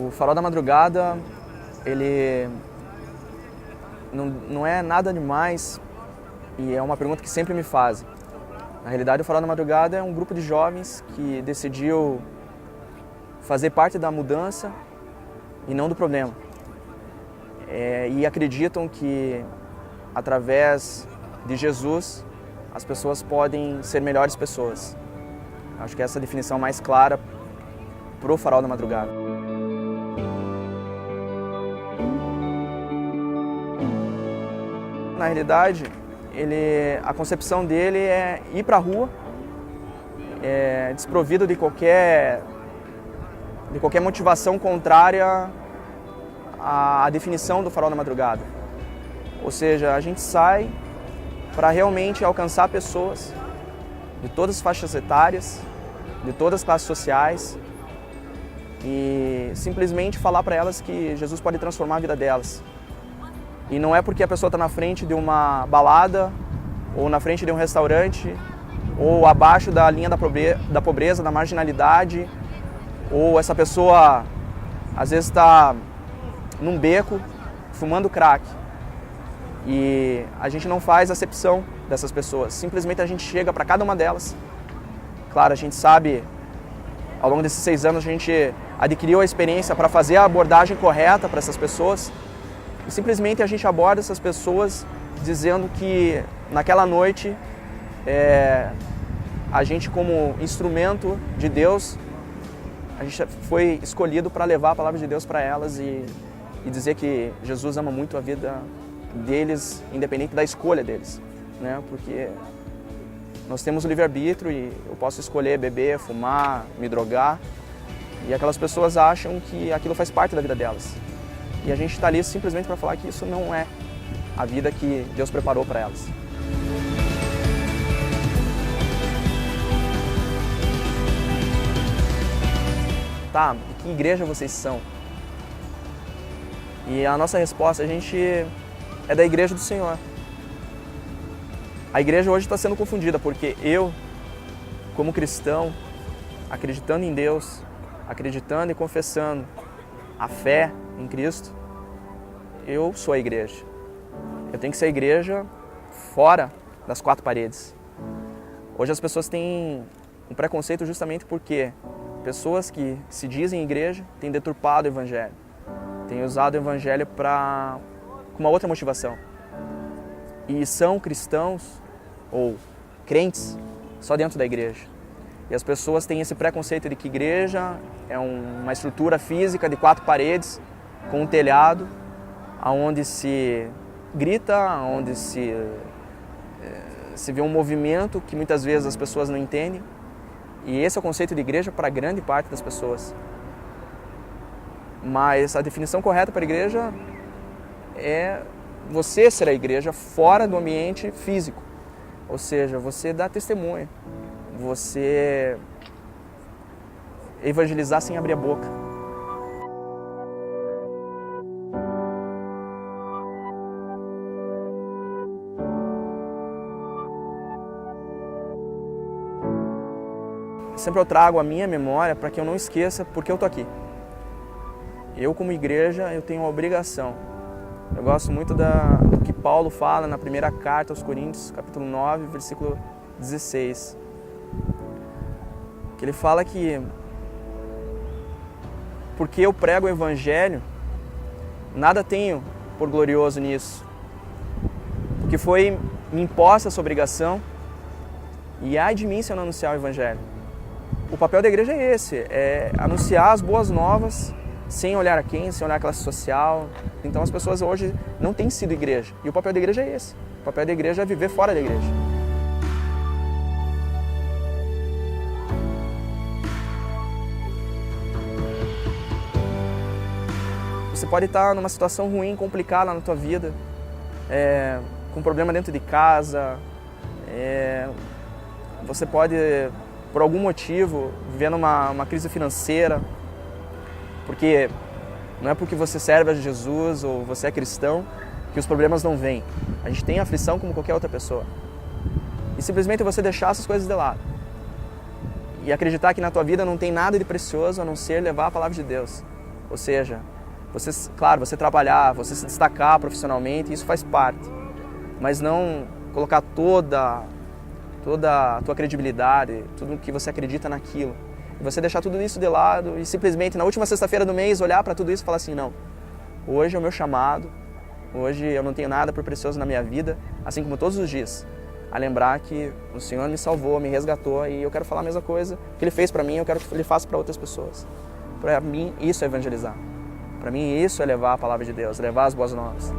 O Farol da Madrugada, ele não é nada demais e é uma pergunta que sempre me fazem. Na realidade, o Farol da Madrugada é um grupo de jovens que decidiu fazer parte da mudança e não do problema. E acreditam que, através de Jesus, as pessoas podem ser melhores pessoas. Acho que essa é a definição mais clara para o Farol da Madrugada. Na realidade, a concepção dele é ir para a rua, desprovido de qualquer motivação contrária à definição do Farol da Madrugada. Ou seja, a gente sai para realmente alcançar pessoas de todas as faixas etárias, de todas as classes sociais e simplesmente falar para elas que Jesus pode transformar a vida delas. E não é porque a pessoa está na frente de uma balada, ou na frente de um restaurante, ou abaixo da linha da pobreza, da marginalidade, ou essa pessoa às vezes está num beco fumando crack. E a gente não faz acepção dessas pessoas, simplesmente a gente chega para cada uma delas. Claro, a gente sabe, ao longo desses 6 anos a gente adquiriu a experiência para fazer a abordagem correta para essas pessoas. E simplesmente a gente aborda essas pessoas dizendo que naquela noite a gente, como instrumento de Deus, a gente foi escolhido para levar a palavra de Deus para elas e dizer que Jesus ama muito a vida deles, independente da escolha deles, né? Porque nós temos o livre-arbítrio e eu posso escolher beber, fumar, me drogar, e aquelas pessoas acham que aquilo faz parte da vida delas. E a gente está ali simplesmente para falar que isso não é a vida que Deus preparou para elas. Tá, de que igreja vocês são? E a nossa resposta, a gente é da igreja do Senhor. A igreja hoje está sendo confundida porque eu, como cristão, acreditando em Deus, acreditando e confessando a fé em Cristo, eu sou a igreja. Eu tenho que ser a igreja fora das 4 paredes. Hoje as pessoas têm um preconceito justamente porque pessoas que se dizem igreja têm deturpado o evangelho, têm usado o evangelho com uma outra motivação. E são cristãos ou crentes só dentro da igreja. E as pessoas têm esse preconceito de que igreja é uma estrutura física de 4 paredes, com um telhado, onde se grita, onde se vê um movimento que muitas vezes as pessoas não entendem. E esse é o conceito de igreja para grande parte das pessoas. Mas a definição correta para a igreja é você ser a igreja fora do ambiente físico. Ou seja, você dá testemunho, você evangelizar sem abrir a boca. Sempre eu trago a minha memória para que eu não esqueça porque eu estou aqui. Eu, como igreja, eu tenho uma obrigação. Eu gosto muito do que Paulo fala na primeira carta aos Coríntios, capítulo 9, versículo 16. Que ele fala que porque eu prego o evangelho, nada tenho por glorioso nisso. Porque foi me imposta essa obrigação e ai de mim se eu não anunciar o evangelho. O papel da igreja é esse, é anunciar as boas novas, sem olhar a quem, sem olhar a classe social. Então as pessoas hoje não têm sido igreja. E o papel da igreja é esse. O papel da igreja é viver fora da igreja. Você pode estar numa situação ruim, complicada na tua vida, com problema dentro de casa. Você pode, por algum motivo, viver numa crise financeira. Porque não é porque você serve a Jesus ou você é cristão que os problemas não vêm. A gente tem aflição como qualquer outra pessoa. E simplesmente você deixar essas coisas de lado. E acreditar que na tua vida não tem nada de precioso a não ser levar a palavra de Deus. Ou seja, claro, você trabalhar, você se destacar profissionalmente, isso faz parte. Mas não colocar toda a tua credibilidade, tudo que você acredita naquilo. E você deixar tudo isso de lado e simplesmente na última sexta-feira do mês olhar para tudo isso e falar assim, não, hoje é o meu chamado, hoje eu não tenho nada por precioso na minha vida, assim como todos os dias, a lembrar que o Senhor me salvou, me resgatou e eu quero falar a mesma coisa que Ele fez para mim, eu quero que Ele faça para outras pessoas. Para mim, isso é evangelizar. Para mim, isso é levar a palavra de Deus, levar as boas novas.